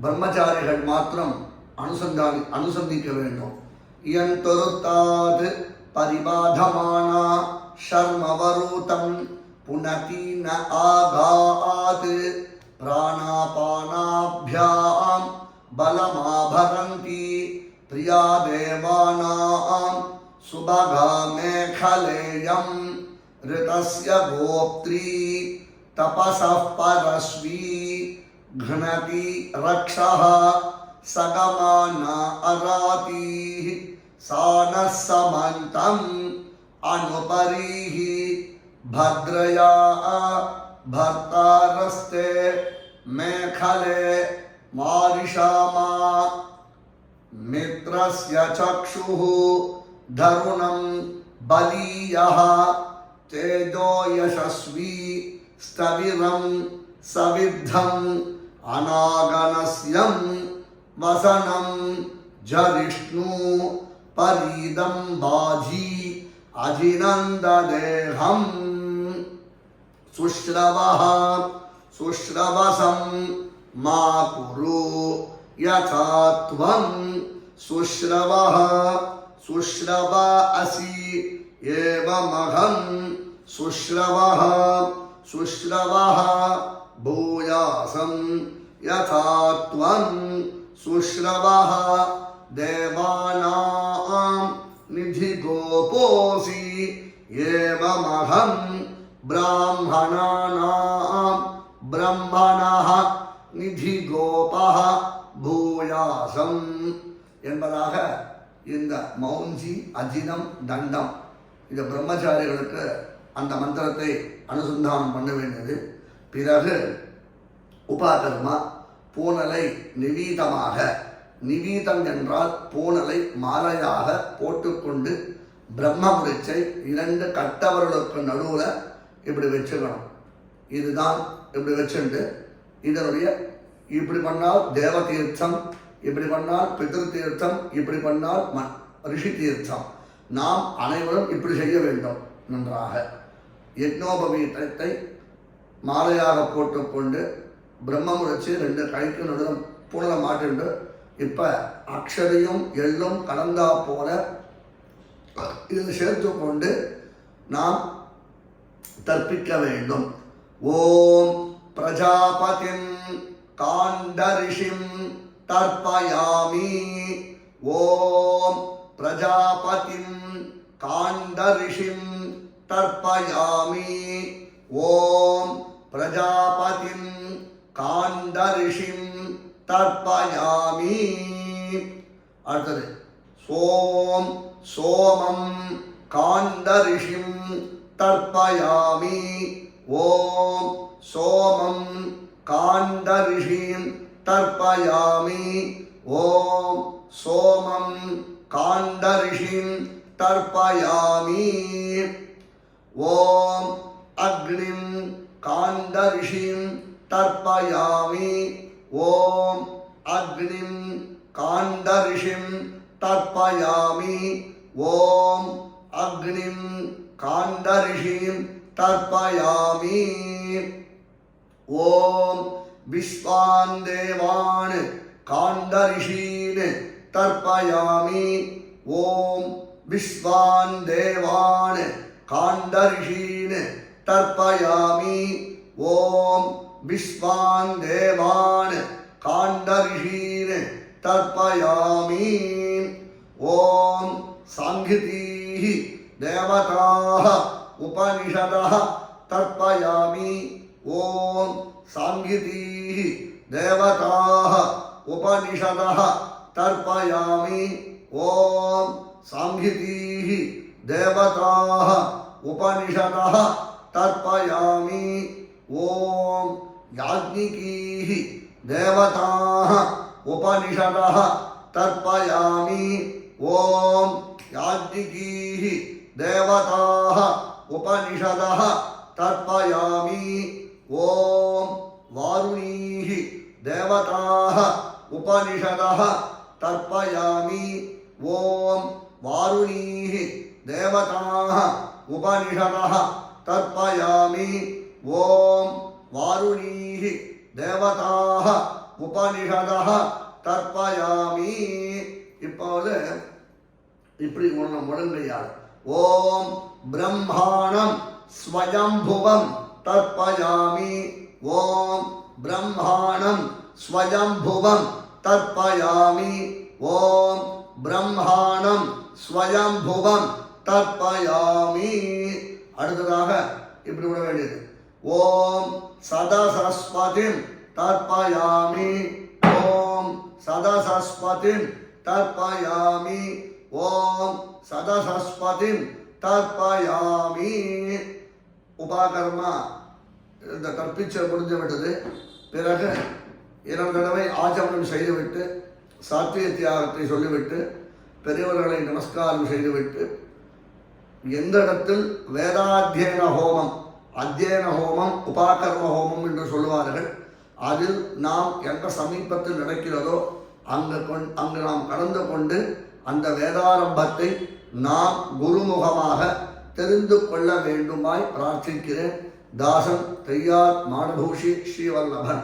பிரம்மச்சாரிகள் மாத்திரம் அனுசந்திக்க வேண்டும். இயந்தொருத்தாது பரிபாதமானா ஷர்மவரூதம் புனதி ந ஆகாத் பிராணாபானாப்யாம் பலமாபரந்தி பிரியா தேவானாம் சுபகா மேகலேயம் ரிதஸ்ய கோப்த்ரி தபஸः பரஸ்வி घ्नति रक्षः सगमाना अरातिः सानः समन्तम् अनुपरिः भद्रया भर्तारस्ते मेखले मारिषामा मित्रस्य चक्षुः धरुणं बलीयः तेजो यशस्वी स्थविरं सविद्धम् अनागनस्यं वसनं जरिष्णु परीदं बाजी अजिनन्ददेहं सुश्रवः सुश्रवसं मा कुरु यथा त्वं सुश्रवः सुश्रव असि एवमहं सुश्रवः सुश्रवः भूयासं यथा त्वं सुश्रवः देवानां निधिगोपोऽसि एवमहं ब्राह्मणानां ब्रह्मणः निधिगोपः भूयासं என்பதாக இந்த மௌஞ்சி அஜினம் தண்டம் இந்த பிரம்மச்சாரிகளுக்கு அந்த மந்திரத்தை அனுசந்தானம் பண்ண வேண்டியது. பிறகு உபாகர்மா பூனலை நிவீதமாக, நிவீதம் என்றால் பூனலை மாலையாக போட்டுக்கொண்டு பிரம்மபுரிச்சை 2 கட்டவர்களுக்கு நடுவில் இப்படி வச்சுக்கணும். இதுதான் இப்படி வச்சுட்டு இதனுடைய இப்படி பண்ணால் தேவ தீர்த்தம், இப்படி பண்ணால் பிதிரு தீர்த்தம், இப்படி பண்ணால் ரிஷி தீர்த்தம். நாம் அனைவரும் இப்படி செய்ய வேண்டும். நன்றாக யஜ்னோபவீதத்தை மாலையாக போட்டுக்கொண்டு பிரம்மமுடிச்சு 2 கைக்கு நடுவில் பூனலை மாட்டிண்டு இப்போ அக்ஷரையும் எள்ளும் கலந்தா போல இதில் சேர்த்து கொண்டு நாம் தர்ப்பிக்க வேண்டும். ஓம் பிரஜாபதிம் காண்டரிஷிம் தர்ப்பயாமி. ஓம் பிரஜாபதிம் காண்டரிஷிம் தர்ப்பயாமி. ஓம் பிரஜாபதிம் காண்டரிஷிம் தர்ப்பயாமி. அடுத்தது சோம் சோமம் காண்டரிஷிம் தர்ப்பயாமி. ஓம் சோமம் காண்டரிஷிம் தர்ப்பயாமி. ஓம் சோமம் காண்டரிஷிம் தர்ப்பயாமி. ஓம் அக்னிம் காண்டரிஷிம் தர்ப்பயாமி. ஓம் அக்னிம் காண்டரிஷிம் தர்ப்பயாமி. ஓம் அக்னிம் காண்டரிஷிம் தர்ப்பயாமி. ஓம் விஸ்வான் தேவான் காண்டரிஷீன் தர்ப்பயாமி. ஓம் விஸ்வான் தேவான் காண்டரிஷீன் தர்ப்பயாமி. ஓம் விஸ்வான் தேவான் காண்டரிஷீன் தர்ப்பயாமி. ஓம் சாங்கிதீஹ தேவதாஹ உபனிஷதஹ தர்ப்பயாமி. ஓம் சாங்கிதீஹ தேவதாஹ உபனிஷதஹ தர்ப்பயாமி. ஓம் சாங்கிதீஹ தேவதாஹ உபனிஷதஹ தர்ப்பயாமி. ஓம் யாஜ்ஞிகீஹ தேவதாஹ உபனிஷதஹ தர்ப்பயாமி. ஓம் யாஜ்ஞிகீஹ தேவதாஹ உபனிஷதஹ தர்ப்பயாமி. ஓம் வாருணீஹ தேவதாஹ உபனிஷதஹ தர்ப்பயாமி. ஓம் வாருணீஹ தேவதாஹ உபனிஷதஹ தர்ப்பயாமி. ஓம் வாருணீஹ தேவதாஹ உபனிஷதः தர்ப்பயாமி. இப்போது இப்படி முழங்கையால் ஓம் பிரம்மாணம் ஸ்வயம்புவம் தர்ப்பயாமி. ஓம் பிரம்மாணம் ஸ்வயம்புவம் தர்ப்பயாமி. ஓம் பிரம்மாணம் ஸ்வயம்புவம் தர்ப்பயாமி. அடுத்ததாக இப்படி விட வேண்டியது ஓம் சதசரஸ்வதிம் தர்ப்பயாமி. ஓம் சதசரஸ்வதிம் தர்ப்பயாமி. ஓம் சதசரஸ்வதிம் தர்ப்பயாமி. உபாகர்மா இந்த கற்பிச்ச முடிஞ்சு விட்டது. பிறகு 2 தடவை ஆச்சமனம் செய்துவிட்டு சாத்திய தியாகத்தை சொல்லிவிட்டு பெரியவர்களை நமஸ்காரம் செய்துவிட்டு எந்த இடத்தில் வேதாத்தியன ஹோமம், அத்தியன ஹோமம், உபாகர்ம ஹோமம் என்று சொல்லுவார்கள், அதில் நாம் எந்த சமீபத்தில் நடக்கிறதோ அங்கு நாம் கடந்து கொண்டு அந்த வேதாரம்பத்தை நாம் குருமுகமாக தெரிந்து கொள்ள வேண்டுமாய் பிரார்த்திக்கிறேன். தாசன் தையார் மாடபூஷி ஸ்ரீவல்லபன்.